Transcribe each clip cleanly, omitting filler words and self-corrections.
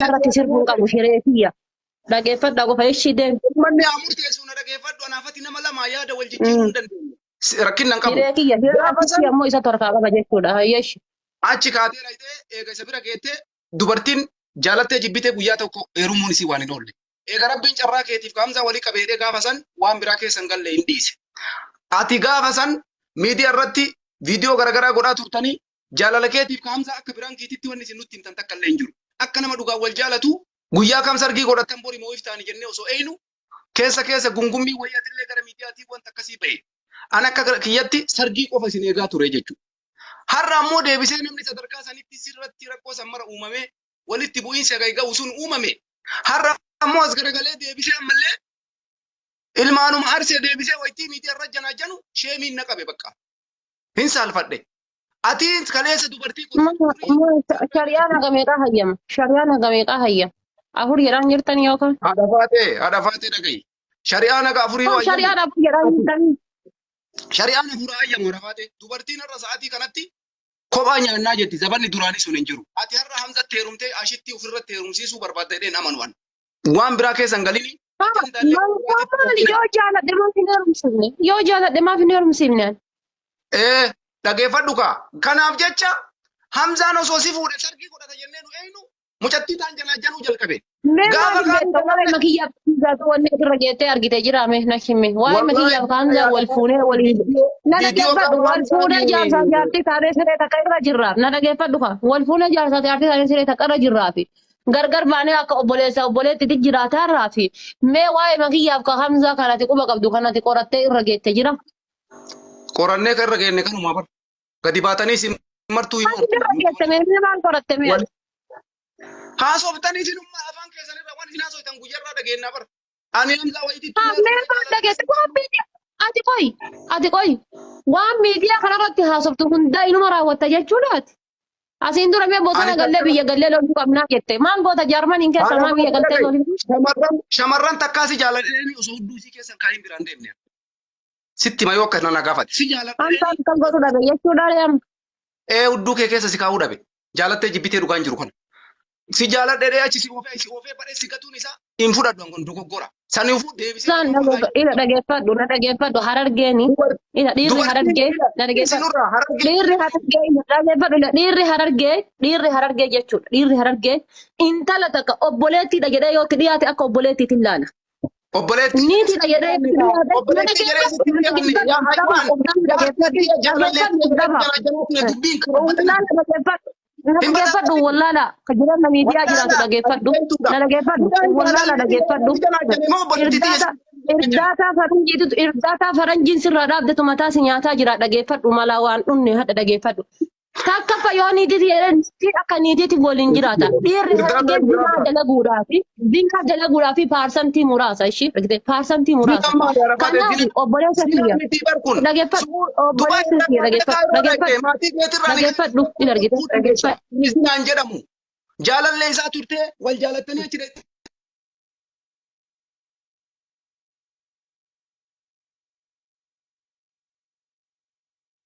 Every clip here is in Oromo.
irratti sirbuun qabu shireetiyya. Dhaggeeffadhaa qofa ishii deemu. Manni amurtee sun dhaggeeffadhu anaafatti nama lama yaada wal jijjiiruu hin dandeenye. Rakkinna hin qabu. Shiree kiyya shiree ammoo isa torkaa qaba jechuudha. Hayyeeshi. Achi kaatee dhayitee eega isa bira geettee dubartiin jaalattee jibbitee guyyaa tokko heerumuun isii waan hin oolle. Eega rabbiin carraa keetiif kaamsaa walii qabeedhee gaafa san waan biraa keessa hin galle hin dhiise. Ati gaafa san miidiyaa irratti viidiyoo garaagaraa godhaa turtanii jaalala keetiif kaamsaa akka biraan keetitti wanni isin nutti himtan takka illee hin jiru. Akka nama dhugaan wal jaalatu guyyaa kam sargii godhatan borii moo iftaani jennee osoo eeynu keessa gungummii wayyaatiillee gara miidiyaatii wanta akkasii ba'e. An akka kiyyatti sargii qofa isin eegaa ture jechuudha. Har'a ammoo deebisee namni sadarkaa sanitti sirratti rakkoo sammara uumamee walitti bu'iinsa gaiga'u sun uumame. Har'a ammoo as garagalee deebisee ammallee ilmaanuma arsee deebisee waytii miidiyaa irra janaa janu sheemiin na qabe bakka. Hin saalfadhe. Ati kaleessa dubartii Shari'aan haga meeqaa hayyama? Shari'aan haga meeqaa hayyama? Afur jedhaan jirtanii yookaan? haadha faatee dhagayi. Shari'aan haga afurii Oh, waayyamu. shari'aan afur jedhaan jirtanii. Shari'aan afur hayyamu haadha faatee. Dubartiin har'a sa'aatii kanatti kophaa nyaannaa jetti. Zabanni duraanii sun hin jiru. Ati har'a Hamzatti heerumtee ashitti ofirratti heerumsiisuu barbaadda jedheen amanuwan. Waan biraa keessa hin galini. Yoo jaaladhe maaf hin heerumsiifne? Yoo jaaladhe maaf hin heerumsiifne? Dhageeffadhu kaa. Kanaaf jecha Hamzaan osoo si fuudhe sargii godhata jennee nu eenyu mucattii taan janaa januu jalqabe. Gaafa kan waa'ee makiyyaaf Hamzaa wanni irra geettee argite jiraame na himme. Waa'ee makiyyaaf Hamzaa wal fuunee waliin. Na dhageeffadhu wal fuunee jaarsaa jaartii taanee siree takka irra jirraaf. Na dhageeffadhu kaa. Wal fuunee jaarsaa jaartii taanee siree takka irra jirraafi. Gargar baanee akka obboleessa obboleettiitti jiraatarraafi. Mee waa'ee makiyyaaf ka Hamzaa kanatti quba qabdu kanatti qorattee irra geette jira. Qorannee kan irra geenne kanuma bar. Gadi baatanii si martuu Maal irra geette mee maal qoratte mee? Haasoftanii sinummaa afaan keessanirra waan isin haasofitan guyyarraa dhageenyaa bar. Ani Hamzaa wayititti. Mee maal dhageesse? Waan miidiyaa ati qoy waan miidiyaa kanarratti haasoftu hundaa inuma raawwatta jechuudhaati. Asiin dura mee bosona gallee biyya gallee loluu qabnaa jette. Maal goota Jaarmaniin keessa maa biyya galtee loluu? Shamarran takkaasi jaaladhanii osoo hudduu isii keessan kaa'iin biraan deemne. Sitti mayoo akka nana gaafate. Si jaaladhanii. Antaan kan godhu dhabe jechuudhaan. Hudduu kee keessa si kaa'uu dhabe. Jaalattee jibbitee dhugaan jiru kana. Si jaaladhee achi si oofee badhee si gatuun isaa hin fudhadhu kun dogoggora. Saniifuu deebisee. Isaan dhageeffadhu harargeeni. Dhiirri harargee dhageeffadhu. Dhiirri harargee jechuudha. Dhiirri harargee intala takka obboleettiidha jedhee yoo itti dhiyaate akka obboleettiitti ilaala. Obboleetti. Niitiidha jedhee dhageeffadhu wallaala ka jiran miidiyaa jiraatu dhageeffadhu na dhageeffadhu wallaala dhageeffadhu irdaataa faranjiin sirraa dhaabdetu mataa si nyaataa jira dhageeffadhu malaa waan dhunne hadha dhageeffadhu takka fayyoo niitiiti akka niitiiti waliin jiraata dhiirri hargee dinkaa dalaguudhaa fi paarsantii muraasa ishii paarsantii muraasa kanaaf obboleessa kiyya dhageeffadhu obboleessa kiyya dhageeffadhu in argite dhageeffadhu. Misnaan jedhamu jaalallee isaa turtee wal jaalattanii achi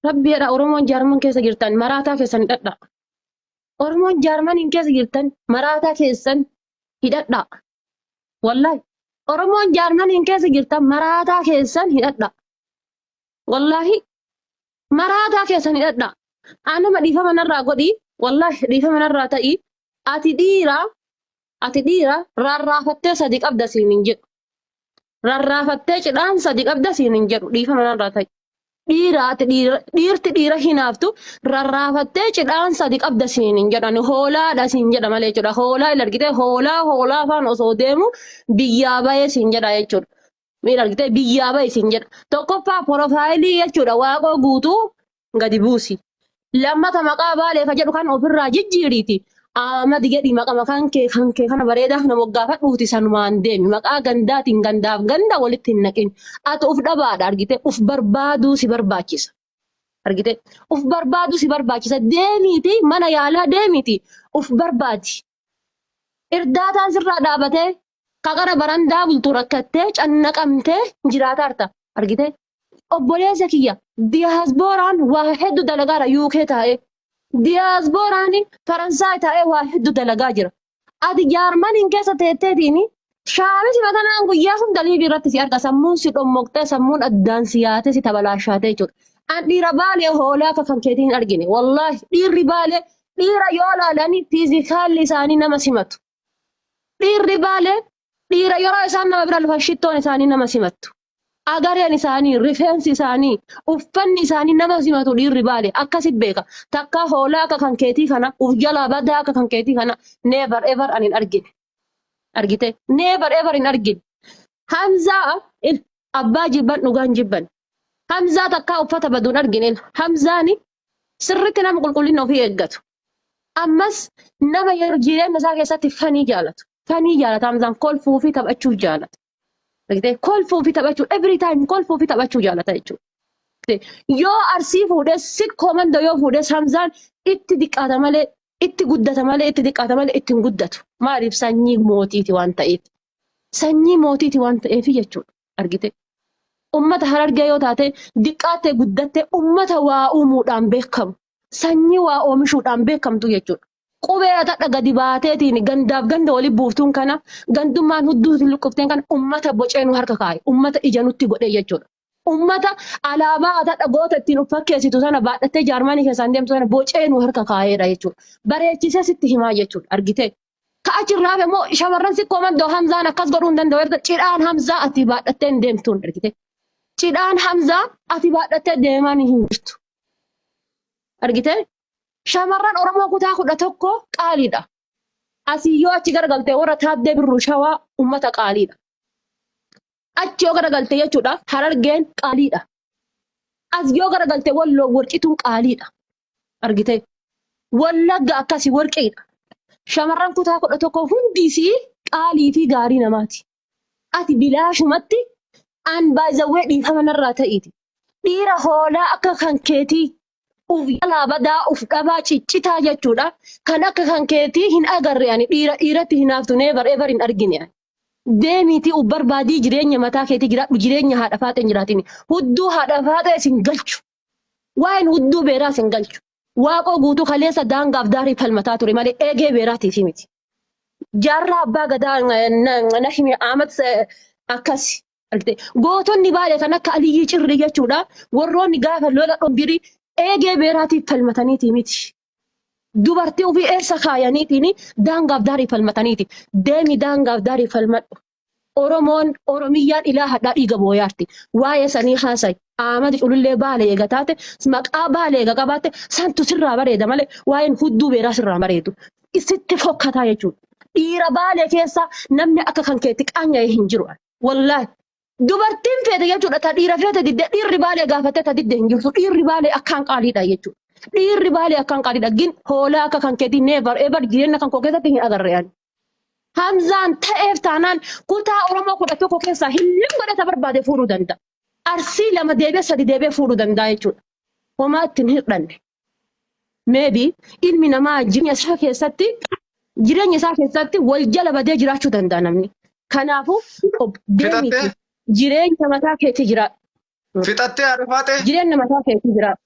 Rabbiidha Oromoon Jaarman keessa jirtan maraataa keessan hidhadha. Oromoon Jaarmaniin keessa jirtan maraataa keessan hidhadha. Wallahi Oromoon Jaarmaniin keessa jirtan maraataa keessan hidhadha. Wallahi maraataa keessan hidhadha. Anuma dhiifama narraa godhi. Wallahi dhiifama narraa ta'i. Ati dhiira rarraafattee sadi qabda siin hin jedhu. Rarraafattee cidhaan sadi qabda siin hin jedhu dhiifama narraa ta'i. Dhiirti dhiira hinaaftu rarraafattee cidhaan sadi qabda siin hin jedhan hoolaadha siin jedha malee jechuudha. Hoolaa ila argitee hoolaa afaan osoo deemu biyyaa bahee siin jedha jechuudha. Ila argitee biyyaa bahee siin jedha. Tokkoffaa porofaayilii jechuudha waaqoo guutuu gadi buusi. Lammata maqaa baaleefa jedhu kan ofirraa jijjiiriiti. Amadi jedhi maqaa kan kee kana bareedaa nama gaafadhuuti sanumaan deemi. Maqaa gandaatiin gandaaf ganda walitti hin naqin. Ati uf dhabaadha argite uf barbaaduu si barbaachisa. Argite uf barbaaduu si barbaachisa. Deemiiti mana yaalaa deemiiti uf barbaadi. Irdaataan sirraa dhaabatee kakara barandaa bultu rakkattee cannaqamtee jiraatarta argite. Obboleessa kiyya diyaasbooraan waa hedduu dalagaara UK taa'ee. Diyaasbooraan Faransaay taa'ee waa hedduu dalagaa jira. ati jaarmaniin keessa teetteetini shaamisi matanaan guyyaa sun dalii birratti si arga sammuun si dhommoqxee sammuun addaan si yaate si tabalaashaate jechuudha. An dhiira baalee hoolaa akka kan keetiin hin argine wallaahi dhiirri baalee dhiira yoo laalanii fiizikaalli isaanii nama simatu. Dhiirri baalee dhiira yeroo isaan nama bira dhufan shittoon isaanii nama simattu. Agareen isaanii, rifeensi isaanii, uffanni isaanii nama simatu dhiirri baalee akkasit beeka. Takka hoolaa akka kan keetii kana, uf jalaa badaa akka kan keetii kana never ever ani hin argine. Argite? Never ever hin argine. Hamzaa abbaa jibban dhugaan jibban. Hamzaa takka uffata baduun argine. Hamzaani sirriitti nama qulqullina ofii eeggatu. Ammas nama jireenya isaa keessatti fanii jaalatu. Fanii jaalata Hamzaan kolfuu fi taphachuu jaalata. Kolfuu fi taphachuu every time kolfuu fi taphachuu jaalata jechuudha. Yoo arsii fuudhee sikkoo manda yoo fuudhee Hamzaan itti diqqaata malee itti guddata malee itti diqqaata malee itti hin guddatu. Maaliif sanyii mootiiti waan ta'eef. Sanyii mootiiti waan ta'eef jechuudha. Argite. Ummata Harargee yoo taate diqqaattee guddattee ummata waa uumuudhaan beekamu. Sanyii waa oomishuudhaan beekamtu jechuudha. Qubee tadha gadi baateetiin gandaaf ganda wali buuftuun kana gandummaan hudduutiin luqqifteen kana ummata bocee nu harka kaa'e. Ummata ija nutti godhee jechuudha. Ummata alaabaa tadha goota ittiin uffakkeessitu sana baadhattee jaarmanii keessaan deemtu sana bocee nu harka kaa'eedha jechuudha. Bareechisee sitti himaa jechuudha. Argite. Ka'achirraa immoo shamarran sikkoo mandoo Hamzaan akkas godhuu hin danda'u erga cidhaan Hamzaa ati baadhattee hin deemtuun argite. Cidhaan Hamzaa ati baadhattee deemaan hin jirtu. Argite. Shamarran Oromoo kutaa 11 qaaliidha. Asii yoo achi garagaltee warra Taaddee Birruu Shawaa ummata qaaliidha. Achi yoo garagaltee jechuudha Harargeen qaaliidha. As yoo garagaltee Walloo warqituun qaaliidha. Argite. Wallagga akkasii warqiidha. Shamarran kutaa 11 hundisii qaalii fi gaarii namaati. Ati bilaashumatti an baay'ee dhiifama narraa ta'iiti. Dhiira hoolaa akka kan keetii uf jalaa badaa uf dhabaa ciccitaa jechuudha. Kan akka kan keetii hin agarre ani dhiiratti hin haftu never ever hin argine ani. Deemiitii uf barbaadii jireenya mataa keetii jiraadhu jireenya haadha faaxeen jiraatin. Hudduu haadha faaxee isin galchu. Waa'een hudduu beeraa isin galchu. Waaqoo guutuu kaleessa daangaaf daarii falmataa ture malee eegee beeraatiif miti. Jaarraa abbaa gadaa Nahimi Ahmad akkasi. Gootonni baalee kan akka Aliyyii Cirrii jechuudha. Warroonni gaafa lola dhombirii eegee beeraatiif falmataniiti miti. Dubartii ofii eessa kaayaniitiin daangaaf daarii falmataniiti. Deemi daangaaf daarii falmadhu. Oromiyyaan ilaaha dhiiga booyaarti. Waa'ee sanii haasa'i. Ahmad culullee baalee eega taate maqaa baalee eega qabaatte santu sirraa bareeda malee waa'een hudduu beeraa sirraa bareedu. Isitti fokkataa jechuudha. Dhiira baalee keessa namni akka kan keetti qaanya'ee hin jiru. Wallaahi. Dubartiin feete jechuudha. Ta dhiira feete diddee dhiirri baalee gaafattee ta diddee hin jirtu. Dhiirri baalee akkaan qaaliidha jechuudha. Dhiirri baalee akkaan qaaliidha. Gin hoolaa akka kan keetii never ever jireenya kan koo keessatti hin agarre yaani. Hamzaan ta'eef taanaan kutaa Oromoo 11 keessaa hin godhata barbaade fuudhuu danda'a. Arsii 2 deebee 3 deebee fuudhuu danda'a jechuudha. Homaa ittiin hir'anne. Maybe ilmi namaa jireenya isaa keessatti wal jala badee jiraachuu danda'a namni. Kanaafuu deemiti jireenya mataa keetii jiraadhu. Fixattee haadha faatee? Jireenya mataa keetii jiraadhu.